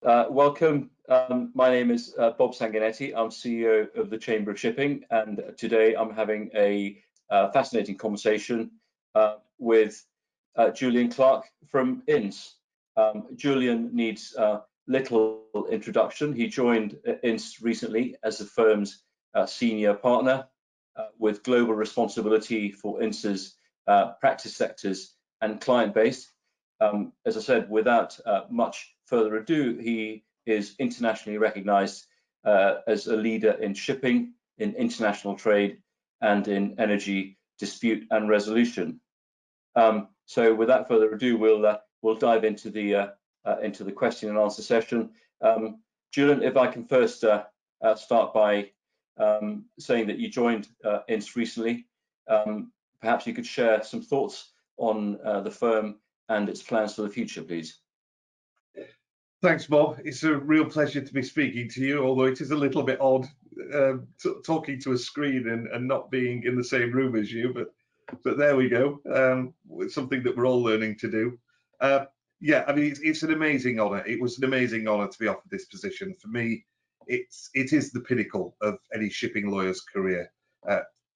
Welcome. My name is Bob Sanguinetti. I'm CEO of the Chamber of Shipping, and today I'm having a fascinating conversation with Julian Clark from Ince. Julian needs little introduction. He joined Ince recently as the firm's senior partner with global responsibility for Ince's practice sectors and client base. As I said, without much further ado, he is internationally recognized as a leader in shipping, in international trade, and in energy dispute and resolution. So without further ado, we'll dive into the question and answer session. Julian, if I can first start by saying that you joined Ince recently, perhaps you could share some thoughts on the firm and its plans for the future, please. Thanks, Bob. It's a real pleasure to be speaking to you, although it is a little bit odd talking to a screen and not being in the same room as you, but there we go. It's something that we're all learning to do. Yeah, I mean, it's an amazing honour. It was an amazing honour to be offered this position. For me, it is the pinnacle of any shipping lawyer's career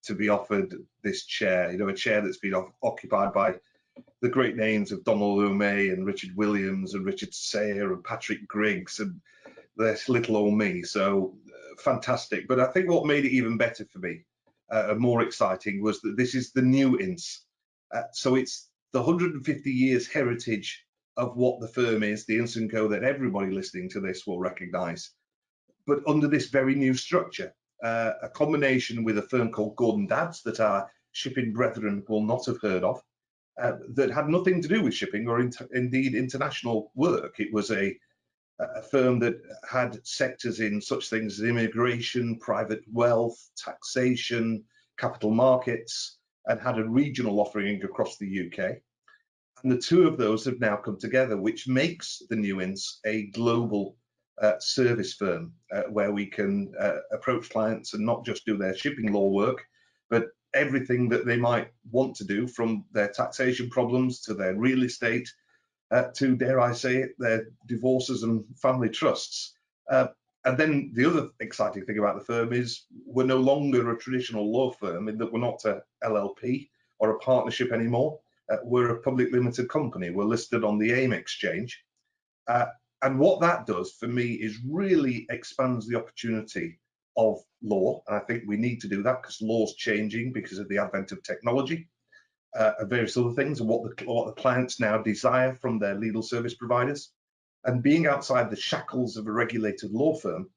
to be offered this chair. You know, a chair that's been occupied by the great names of Donald O'May and Richard Williams and Richard Sayre and Patrick Griggs, and there's little old me. So fantastic. But I think what made it even better for me and more exciting was that this is the new Ince. So it's the 150 years heritage of what the firm is, the Ince & Co, that everybody listening to this will recognise, but under this very new structure, a combination with a firm called Gordon Dabbs that our shipping brethren will not have heard of. That had nothing to do with shipping or indeed international work. It was a firm that had sectors in such things as immigration, private wealth, taxation, capital markets, and had a regional offering across the UK. And the two of those have now come together, which makes the new Ince a global service firm where we can approach clients and not just do their shipping law work, but everything that they might want to do, from their taxation problems to their real estate to, dare I say it, their divorces and family trusts. And then the other exciting thing about the firm is we're no longer a traditional law firm in that we're not a LLP or a partnership anymore. We're a public limited company. We're listed on the AIM exchange. And what that does for me is really expands the opportunity of law, and I think we need to do that because law's changing because of the advent of technology and various other things, and what the clients now desire from their legal service providers. And being outside the shackles of a regulated law firm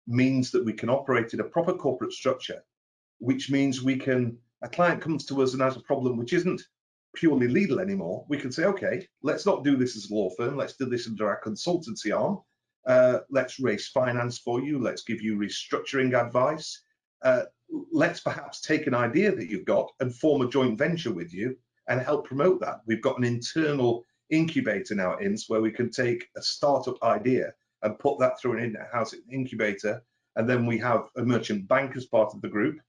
means that we can operate in a proper corporate structure, which means a client comes to us and has a problem which isn't purely legal anymore. We can say, okay, let's not do this as a law firm, let's do this under our consultancy arm. Let's raise finance for you. Let's give you restructuring advice. Let's perhaps take an idea that you've got and form a joint venture with you and help promote that. We've got an internal incubator now at Ince where we can take a startup idea and put that through an in-house incubator. And then we have a merchant bank as part of the group,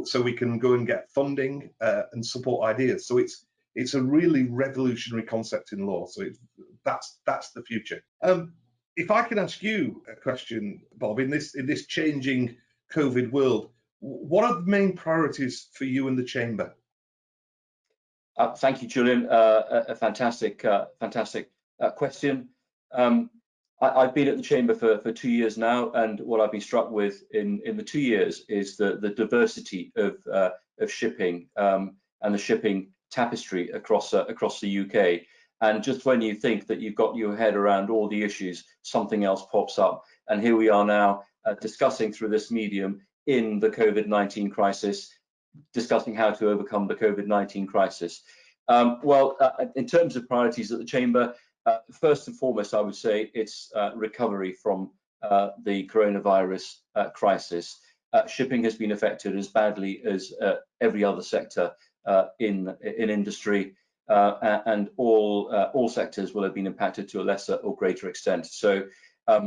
so we can go and get funding and support ideas. So it's a really revolutionary concept in law. So that's the future. If I can ask you a question, Bob, in this changing COVID world, what are the main priorities for you and the Chamber? Thank you, Julian. A fantastic question. I've been at the Chamber for 2 years now, and what I've been struck with in the 2 years is the diversity of shipping and the shipping tapestry across the UK. And just when you think that you've got your head around all the issues, something else pops up. And here we are now discussing through this medium in the COVID-19 crisis, discussing how to overcome the COVID-19 crisis. In terms of priorities at the Chamber, first and foremost, I would say it's recovery from the coronavirus crisis. Shipping has been affected as badly as every other sector in industry. And all sectors will have been impacted to a lesser or greater extent. So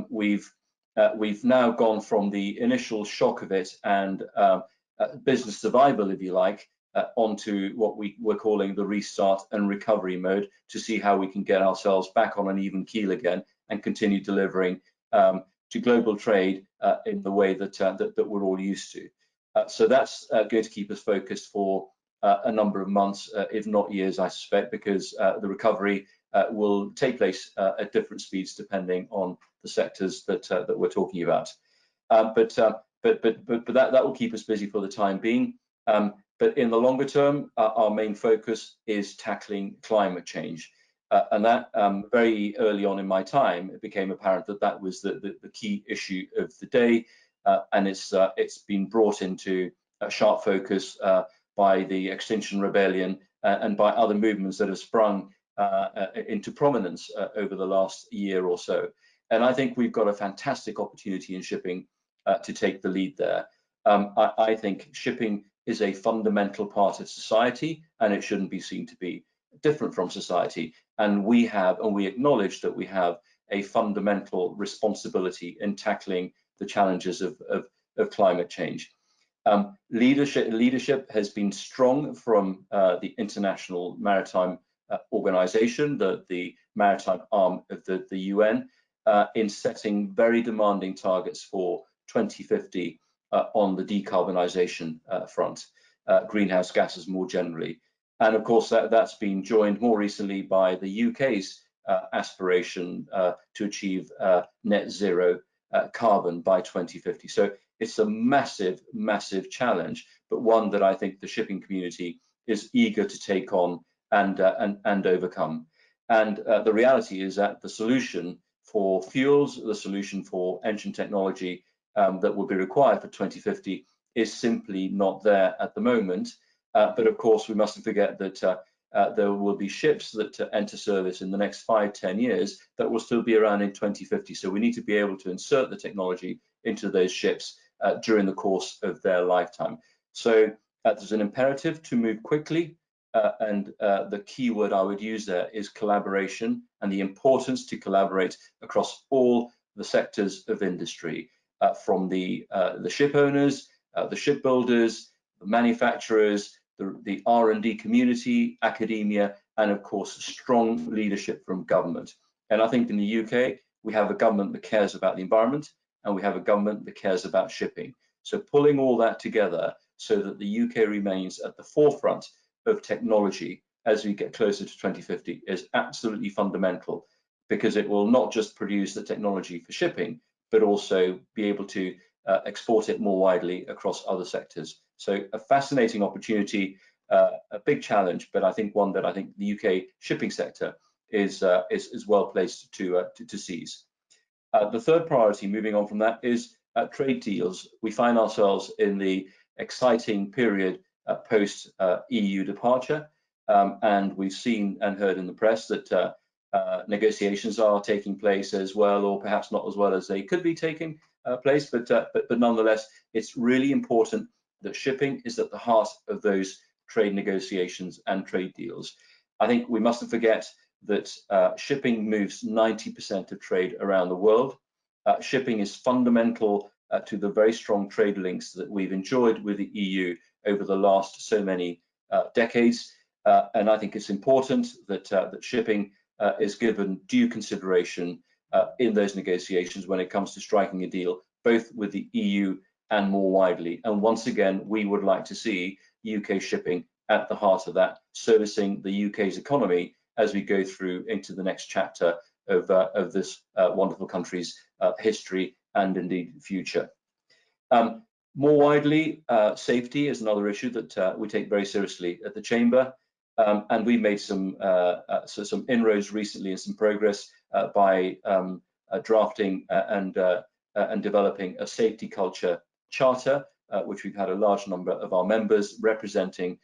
we've now gone from the initial shock of it and business survival, if you like, onto what we're calling the restart and recovery mode, to see how we can get ourselves back on an even keel again and continue delivering to global trade in the way that we're all used to. So that's going to keep us focused for a number of months, if not years, I suspect, because the recovery will take place at different speeds depending on the sectors that we're talking about. But that will keep us busy for the time being. But in the longer term, our main focus is tackling climate change. And that very early on in my time, it became apparent that that was the key issue of the day. And it's been brought into a sharp focus by the Extinction Rebellion and by other movements that have sprung into prominence over the last year or so. And I think we've got a fantastic opportunity in shipping to take the lead there. I think shipping is a fundamental part of society, and it shouldn't be seen to be different from society. And we acknowledge that we have a fundamental responsibility in tackling the challenges of climate change. Leadership has been strong from the International Maritime Organization, the maritime arm of the UN, in setting very demanding targets for 2050 on the decarbonization front, greenhouse gases more generally. And of course, that's been joined more recently by the UK's aspiration to achieve net zero carbon by 2050. So it's a massive, massive challenge, but one that I think the shipping community is eager to take on and overcome. And the reality is that the solution for fuels, the solution for engine technology that will be required for 2050 is simply not there at the moment. But of course, we mustn't forget that there will be ships that enter service in the next 5-10 years that will still be around in 2050. So we need to be able to insert the technology into those ships during the course of their lifetime. So there's an imperative to move quickly. And the key word I would use there is collaboration, and the importance to collaborate across all the sectors of industry, from the ship owners, the shipbuilders, the manufacturers, the R&D community, academia, and of course, strong leadership from government. And I think in the UK, we have a government that cares about the environment, and we have a government that cares about shipping. So pulling all that together so that the UK remains at the forefront of technology as we get closer to 2050 is absolutely fundamental, because it will not just produce the technology for shipping, but also be able to export it more widely across other sectors. So a fascinating opportunity, a big challenge, but I think one that I think the UK shipping sector is well placed to seize. The third priority, moving on from that, is trade deals. We find ourselves in the exciting period post EU departure, and we've seen and heard in the press that negotiations are taking place as well, or perhaps not as well as they could be taking place, but nonetheless, it's really important that shipping is at the heart of those trade negotiations and trade deals. I think we mustn't forget that shipping moves 90% of trade around the world. Shipping is fundamental to the very strong trade links that we've enjoyed with the EU over the last so many decades, and I think it's important that shipping is given due consideration in those negotiations when it comes to striking a deal, both with the EU and more widely. And once again, we would like to see UK shipping at the heart of that, servicing the UK's economy as we go through into the next chapter of this wonderful country's history and indeed future. More widely, safety is another issue that we take very seriously at the Chamber, and we made some inroads recently and some progress by drafting and developing a safety culture charter, which we've had a large number of our members representing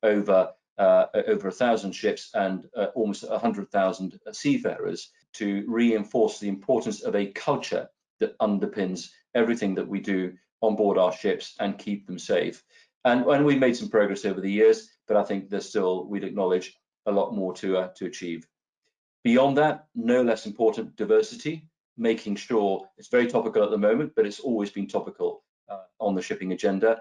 over 1,000 ships and almost 100,000 seafarers, to reinforce the importance of a culture that underpins everything that we do on board our ships and keep them safe. And we made some progress over the years, but I think there's still, we'd acknowledge, a lot more to achieve. Beyond that, no less important, diversity, making sure it's very topical at the moment, but it's always been topical on the shipping agenda.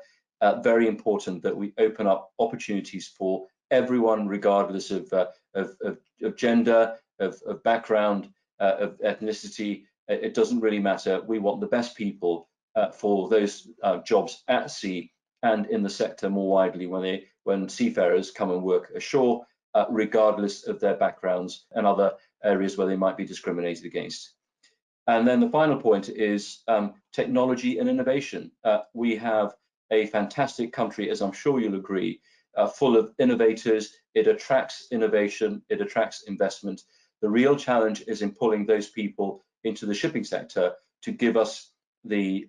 Very important that we open up opportunities for everyone, regardless of gender, of background, of ethnicity, It doesn't really matter. We want the best people for those jobs at sea and in the sector more widely when seafarers come and work ashore, regardless of their backgrounds and other areas where they might be discriminated against. And then the final point is technology and innovation. We have a fantastic country, as I'm sure you'll agree, full of innovators. It attracts innovation, it attracts investment. The real challenge is in pulling those people into the shipping sector to give us the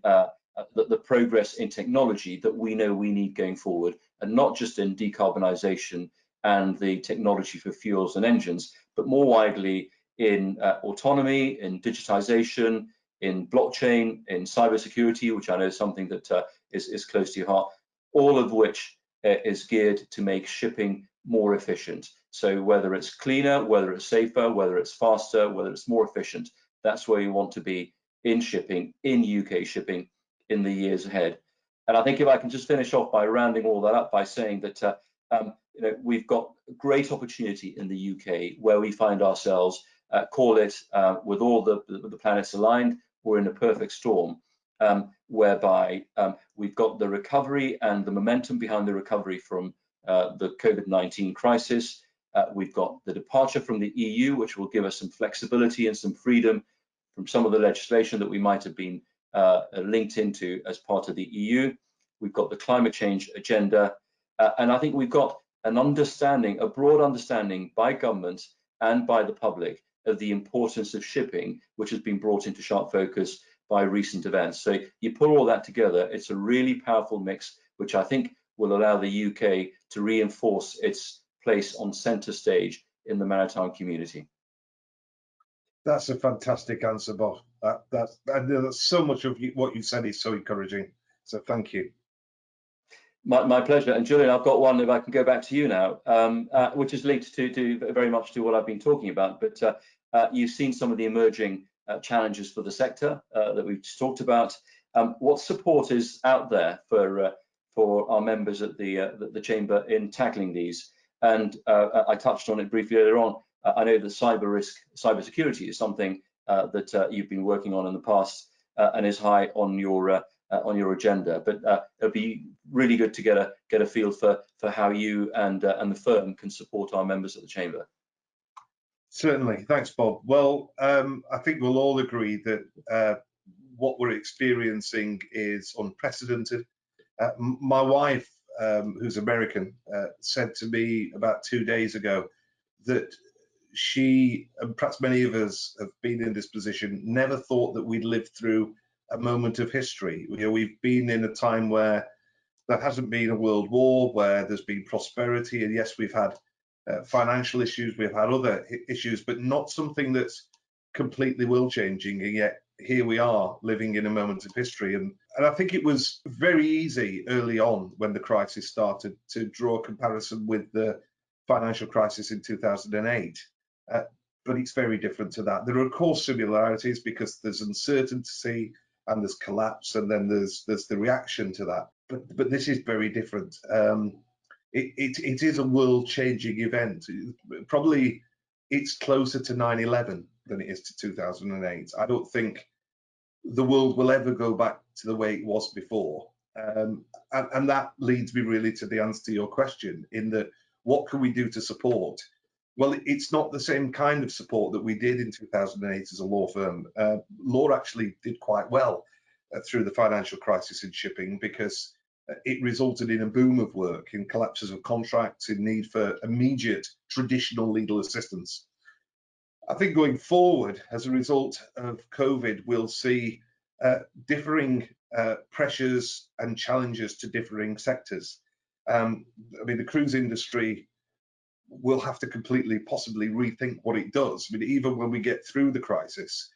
progress in technology that we know we need going forward, and not just in decarbonisation and the technology for fuels and engines, but more widely in autonomy, in digitization, in blockchain, in cybersecurity, which I know is something that is close to your heart, all of which is geared to make shipping more efficient. So whether it's cleaner, whether it's safer, whether it's faster, whether it's more efficient, that's where you want to be in shipping, in UK shipping, in the years ahead. And I think if I can just finish off by rounding all that up by saying that we've got great opportunity in the UK where we find ourselves, call it with all the planets aligned, we're in a perfect storm, whereby we've got the recovery and the momentum behind the recovery from the COVID-19 crisis. We've got the departure from the EU, which will give us some flexibility and some freedom from some of the legislation that we might have been linked into as part of the EU. We've got the climate change agenda, and I think we've got an understanding, a broad understanding by government and by the public of the importance of shipping, which has been brought into sharp focus by recent events. So you put all that together, it's a really powerful mix, which I think will allow the UK to reinforce its place on centre stage in the maritime community. That's a fantastic answer, Bob. That's so much of what you said is so encouraging. So thank you. My pleasure. And Julian, I've got one, if I can go back to you now, which is linked to very much to what I've been talking about. But you've seen some of the emerging challenges for the sector that we've just talked about. What support is out there for our members at the Chamber in tackling these? And I touched on it briefly earlier on. I know that cybersecurity is something that you've been working on in the past and is high on your agenda. But it'd be really good to get a feel for how you and the firm can support our members at the Chamber. Certainly, thanks, Bob. Well, I think we'll all agree that what we're experiencing is unprecedented. My wife, who's American, said to me about 2 days ago that she, and perhaps many of us have been in this position, never thought that we'd lived through a moment of history. We've been in a time where there hasn't been a world war, where there's been prosperity, and yes, we've had financial issues, we've had other issues, but not something that's completely world-changing, and yet here we are living in a moment of history. And I think it was very easy early on when the crisis started to draw a comparison with the financial crisis in 2008. But it's very different to that. There are, of course, similarities because there's uncertainty and there's collapse, and then there's the reaction to that. But this is very different. It is a world-changing event. Probably it's closer to 9/11 than it is to 2008. I don't think the world will ever go back to the way it was before. And that leads me really to the answer to your question, in that what can we do to support? Well, it's not the same kind of support that we did in 2008 as a law firm. Law actually did quite well through the financial crisis in shipping, because it resulted in a boom of work, in collapses of contracts, in need for immediate traditional legal assistance. I think going forward, as a result of COVID, we'll see differing pressures and challenges to differing sectors. I mean, the cruise industry will have to completely, possibly rethink what it does. I mean, even when we get through the crisis,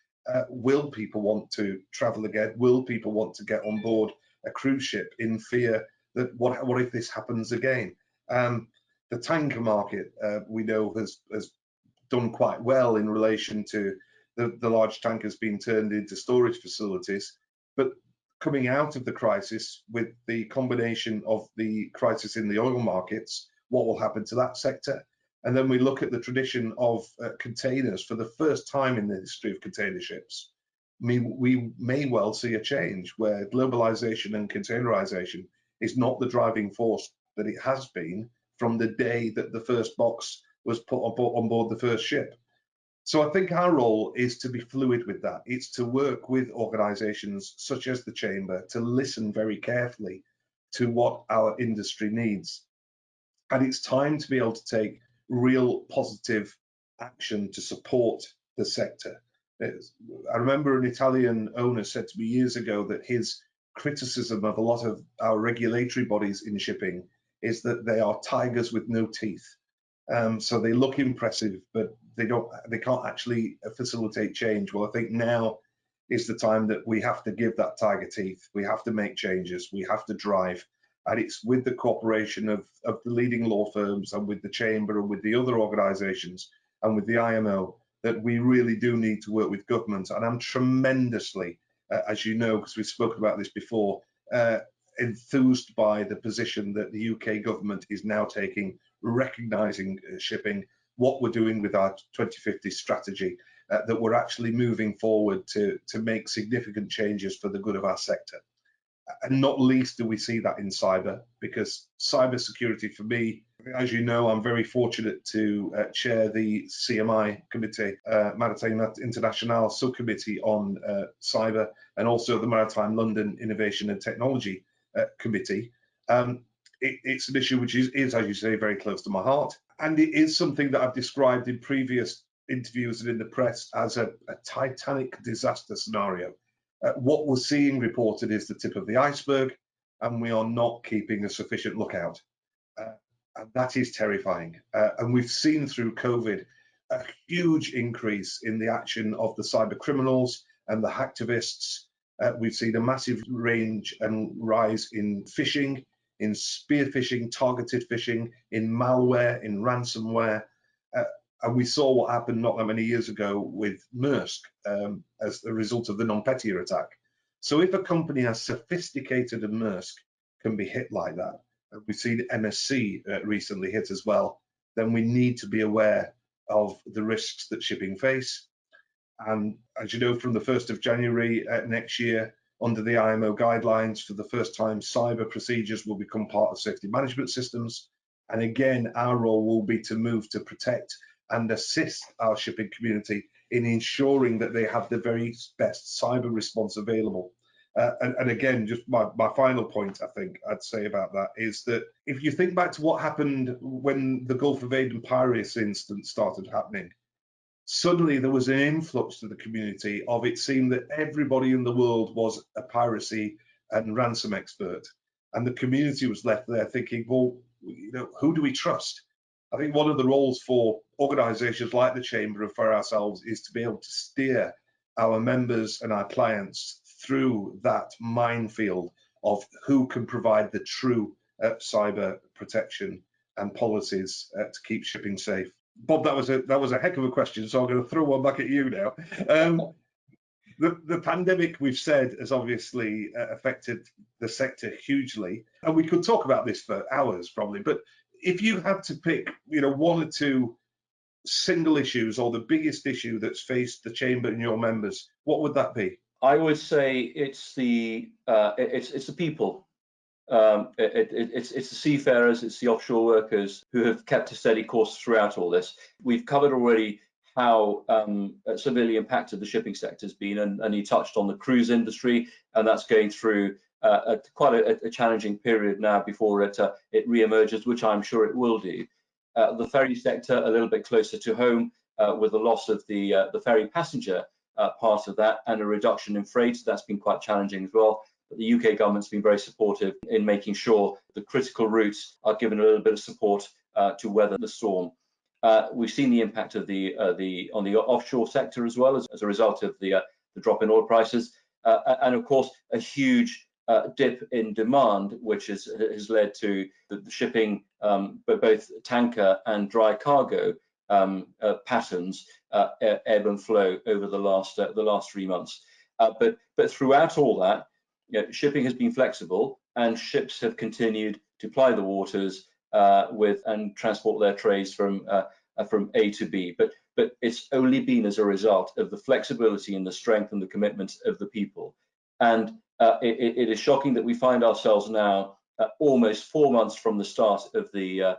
will people want to travel again? Will people want to get on board a cruise ship in fear that what if this happens again? The tanker market, we know, has done quite well in relation to the large tankers being turned into storage facilities. But coming out of the crisis, with the combination of the crisis in the oil markets, what will happen to that sector? And then we look at the tradition of containers. For the first time in the history of container ships, we may well see a change where globalization and containerization is not the driving force that it has been from the day that the first box was put on board the first ship. So I think our role is to be fluid with that. It's to work with organizations such as the Chamber to listen very carefully to what our industry needs. And it's time to be able to take real positive action to support the sector. I remember an Italian owner said to me years ago that his criticism of a lot of our regulatory bodies in shipping is that they are tigers with no teeth. So they look impressive, but they can't actually facilitate change. Well, I think now is the time that we have to give that tiger teeth. We have to make changes. We have to drive. And it's with the cooperation of the leading law firms and with the Chamber and with the other organizations and with the IMO that we really do need to work with government. And I'm tremendously, as you know, because we've spoken about this before, enthused by the position that the UK government is now taking, recognising shipping, what we're doing with our 2050 strategy, that we're actually moving forward to make significant changes for the good of our sector. And not least do we see that in cyber, because cyber security for me, as you know, I'm very fortunate to chair the CMI committee, Maritime International subcommittee on cyber, and also the Maritime London Innovation and Technology committee. It's an issue which is, as you say, very close to my heart. And it is something that I've described in previous interviews and in the press as a Titanic disaster scenario. What we're seeing reported is the tip of the iceberg, and we are not keeping a sufficient lookout. And that is terrifying. And we've seen through COVID a huge increase in the action of the cyber criminals and the hacktivists. We've seen a massive range and rise in phishing, in spear phishing, targeted phishing, in malware, in ransomware. And we saw what happened not that many years ago with Maersk as a result of the non-Petier attack. So if a company as sophisticated as Maersk can be hit like that, and we've seen MSC recently hit as well, then we need to be aware of the risks that shipping face. And as you know, from the 1st of January next year, under the IMO guidelines, for the first time, cyber procedures will become part of safety management systems. And again, our role will be to move to protect and assist our shipping community in ensuring that they have the very best cyber response available. And again, just my final point, I think I'd say about that is that if you think back to what happened when the Gulf of Aden piracy incident started happening, suddenly there was an influx to the community of it seemed that everybody in the world was a piracy and ransom expert. And the community was left there thinking, well, you know, who do we trust? I think one of the roles for organizations like the Chamber and for ourselves is to be able to steer our members and our clients through that minefield of who can provide the true cyber protection and policies to keep shipping safe. Bob, that was a heck of a question, so I'm going to throw one back at you now. The pandemic, we've said, has obviously affected the sector hugely, and we could talk about this for hours probably, but if you had to pick, you know, one or two single issues or the biggest issue that's faced the Chamber and your members, what would that be? I would say it's the people. It's the seafarers, it's the offshore workers who have kept a steady course throughout all this. We've covered already how severely impacted the shipping sector has been, and he touched on the cruise industry, and that's going through quite a challenging period now before it re-emerges, which I'm sure it will do. The ferry sector a little bit closer to home with the loss of the ferry passenger part of that and a reduction in freight. That's been quite challenging as well. But the UK government's been very supportive in making sure the critical routes are given a little bit of support to weather the storm. We've seen the impact of on the offshore sector as well as a result of the drop in oil prices, and of course a huge dip in demand, which has led to the shipping, but both tanker and dry cargo patterns ebb and flow over the last 3 months. But throughout all that, you know, shipping has been flexible, and ships have continued to ply the waters and transport their trades from A to B. But but it's only been as a result of the flexibility and the strength and the commitment of the people. And it is shocking that we find ourselves now almost 4 months from the start of the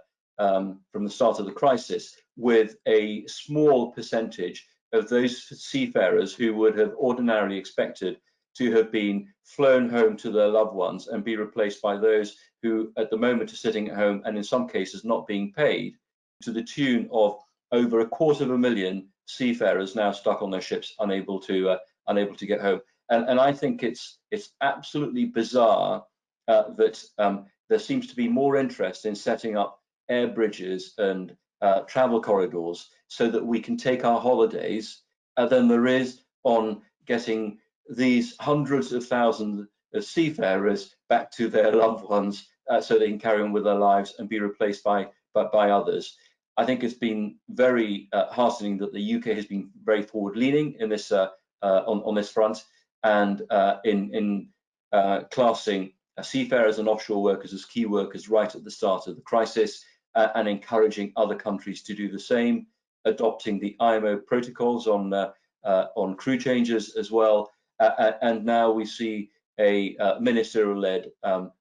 crisis, with a small percentage of those seafarers who would have ordinarily expected to have been flown home to their loved ones and be replaced by those who at the moment are sitting at home and in some cases not being paid, to the tune of over 250,000 seafarers now stuck on their ships, unable to get home. And I think it's absolutely bizarre that there seems to be more interest in setting up air bridges and travel corridors so that we can take our holidays than there is on getting these hundreds of thousands of seafarers back to their loved ones so they can carry on with their lives and be replaced by others. I think it's been very heartening that the UK has been very forward-leaning in this on this front, and in classing seafarers and offshore workers as key workers right at the start of the crisis, and encouraging other countries to do the same, adopting the IMO protocols on crew changes as well, and now we see a ministerial-led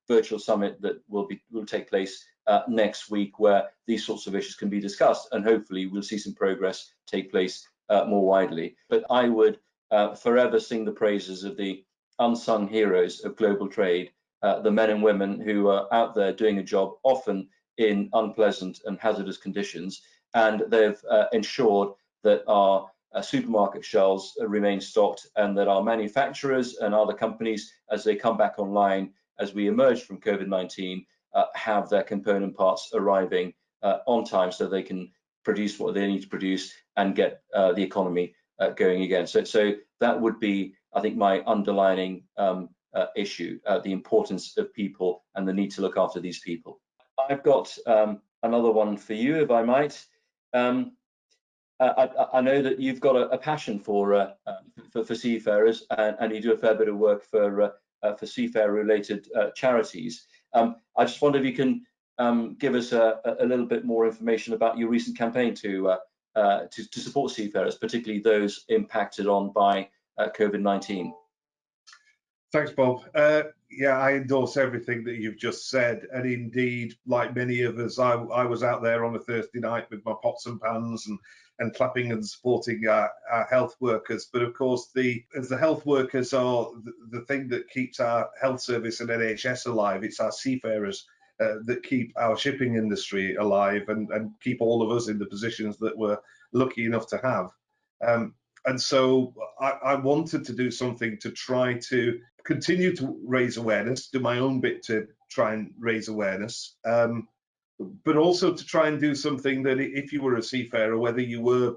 virtual summit that will take place next week, where these sorts of issues can be discussed, and hopefully we'll see some progress take place more widely. But I would forever sing the praises of the unsung heroes of global trade, the men and women who are out there doing a job often in unpleasant and hazardous conditions, and they've ensured that our supermarket shelves remain stocked, and that our manufacturers and other companies, as they come back online as we emerge from COVID-19, have their component parts arriving on time so they can produce what they need to produce and get the economy going again. So that would be, I think, my underlining issue, the importance of people and the need to look after these people. I've got another one for you, if I might. I know that you've got a passion for seafarers, and you do a fair bit of work for seafarer-related charities. I just wonder if you can give us a little bit more information about your recent campaign to support seafarers, particularly those impacted on by COVID-19. Thanks, Bob. Yeah, I endorse everything that you've just said, and indeed, like many of us, I was out there on a Thursday night with my pots and pans and clapping and supporting our health workers. But of course, as the health workers are the thing that keeps our health service and NHS alive, it's our seafarers that keep our shipping industry alive and keep all of us in the positions that we're lucky enough to have. And so I wanted to do something to try to continue to raise awareness, do my own bit to try and raise awareness, but also to try and do something that if you were a seafarer, whether you were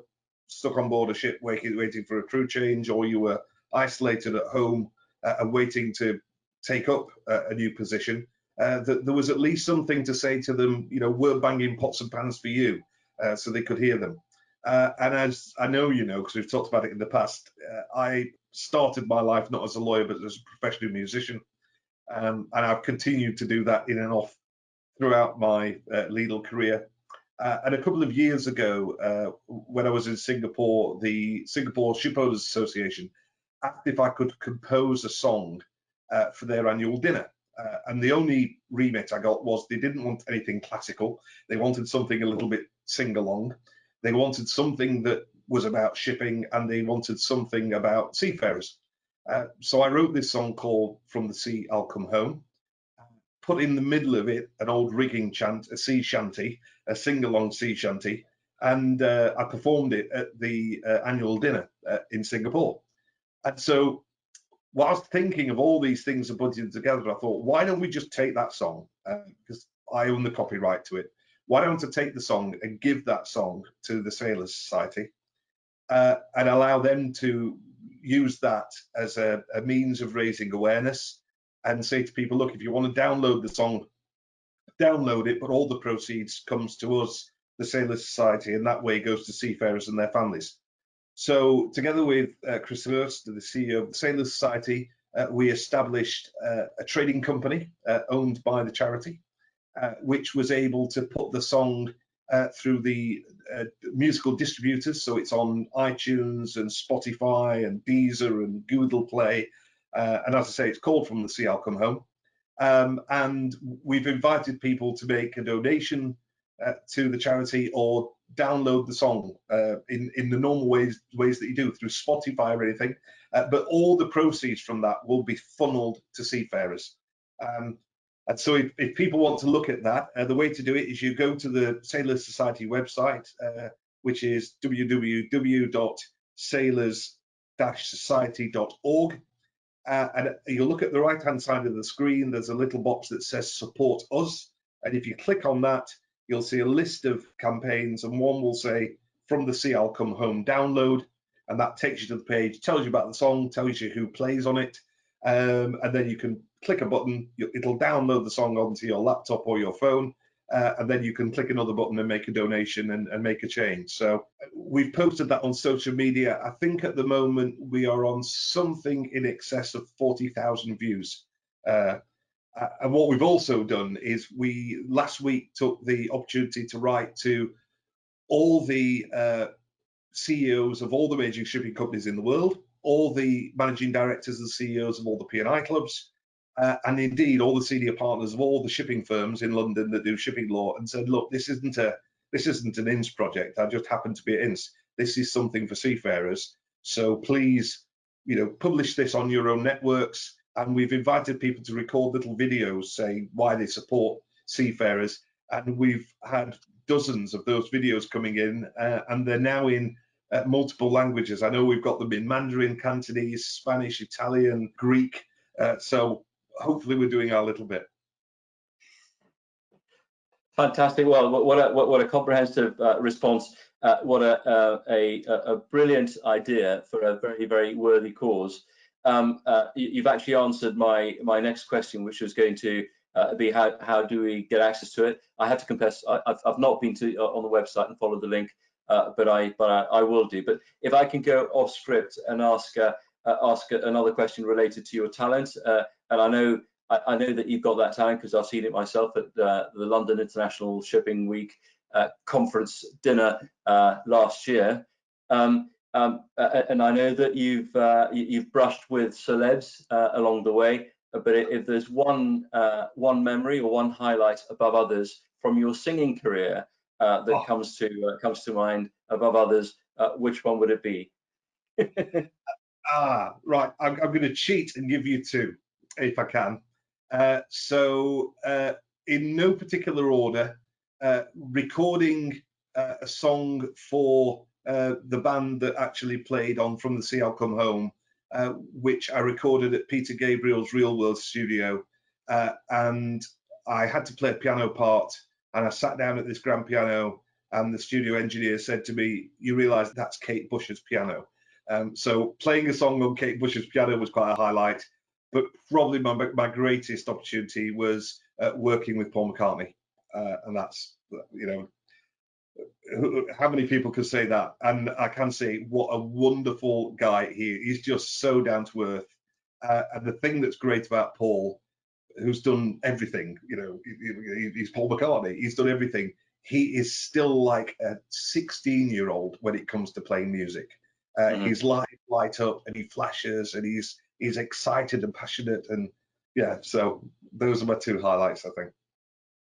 stuck on board a ship waiting for a crew change, or you were isolated at home and waiting to take up a new position, that there was at least something to say to them, you know, we're banging pots and pans for you, so they could hear them. And as I know you know, because we've talked about it in the past, I started my life not as a lawyer, but as a professional musician. And I've continued to do that in and off throughout my legal career. And a couple of years ago, when I was in Singapore, the Singapore Shipowners Association asked if I could compose a song for their annual dinner. And the only remit I got was they didn't want anything classical. They wanted something a little bit sing-along. They wanted something that was about shipping, and they wanted something about seafarers. So I wrote this song called From the Sea I'll Come Home, put in the middle of it an old rigging chant, a sea shanty, a sing-along sea shanty, and I performed it at the annual dinner in Singapore. And so whilst thinking of all these things and putting them together, I thought, why don't we just take that song, because I own the copyright to it. Why don't I take the song and give that song to the Sailors Society and allow them to use that as a means of raising awareness, and say to people, look, if you want to download the song, download it, but all the proceeds comes to us, the Sailors Society, and that way goes to seafarers and their families. So together with Chris Hurst, the CEO of the Sailors Society, we established a trading company owned by the charity, which was able to put the song through the musical distributors. So it's on iTunes and Spotify and Deezer and Google Play. And as I say, it's called From the Sea I'll Come Home. And we've invited people to make a donation to the charity or download the song in the normal ways that you do through Spotify or anything. But all the proceeds from that will be funneled to seafarers. And so if people want to look at that, the way to do it is you go to the Sailors Society website, which is www.sailors-society.org. And you'll look at the right-hand side of the screen, there's a little box that says Support Us. And if you click on that, you'll see a list of campaigns, and one will say From the Sea I'll Come Home download. And that takes you to the page, tells you about the song, tells you who plays on it. And then you can click a button, it'll download the song onto your laptop or your phone. And then you can click another button and make a donation and make a change. So we've posted that on social media. I think at the moment we are on something in excess of 40,000 views. And what we've also done is we last week took the opportunity to write to all the CEOs of all the major shipping companies in the world, all the managing directors and CEOs of all the P&I clubs, and indeed all the senior partners of all the shipping firms in London that do shipping law, and said, look, this isn't an Ince project. I just happen to be at Ince. This is something for seafarers. So please, publish this on your own networks. And we've invited people to record little videos saying why they support seafarers. And we've had dozens of those videos coming in, and they're now in multiple languages. I know we've got them in Mandarin, Cantonese, Spanish, Italian, Greek. So hopefully we're doing our little bit. Fantastic. Well, what a comprehensive response. What a brilliant idea for a very, very worthy cause. You've actually answered my next question, which was going to be how do we get access to it. I have to confess, I've not been on the website and followed the link, but I will do. But if I can go off script and ask another question related to your talent, and I know that you've got that talent because I've seen it myself at the London International Shipping Week conference dinner last year. And I know that you've brushed with celebs along the way, but if there's one memory or one highlight above others from your singing career that comes to mind above others, which one would it be? Right. I'm going to cheat and give you two, if I can. So in no particular order, recording a song for the band that actually played on From the Sea I'll Come Home, which I recorded at Peter Gabriel's Real World studio, and I had to play a piano part, and I sat down at this grand piano, and the studio engineer said to me, you realise that's Kate Bush's piano. So playing a song on Kate Bush's piano was quite a highlight, but probably my greatest opportunity was working with Paul McCartney, and that's, how many people could say that? And I can say what a wonderful guy he is. He's just so down to earth. And the thing that's great about Paul, who's done everything, he's Paul McCartney, he's done everything. He is still like a 16-year-old when it comes to playing music. His light up and he flashes and he's excited and passionate, and yeah, so those are my two highlights, I think.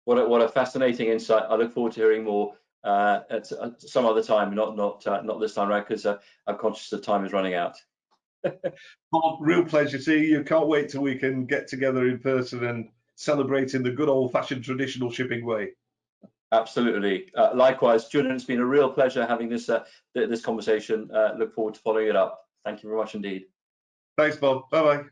What a fascinating insight. I look forward to hearing more at some other time, not this time around, because I'm conscious the time is running out. Bob, real pleasure seeing you. Can't wait till we can get together in person and celebrate in the good old-fashioned traditional shipping way. Absolutely. Likewise, Julian, it's been a real pleasure having this conversation. Look forward to following it up. Thank you very much indeed. Thanks, Bob. Bye-bye.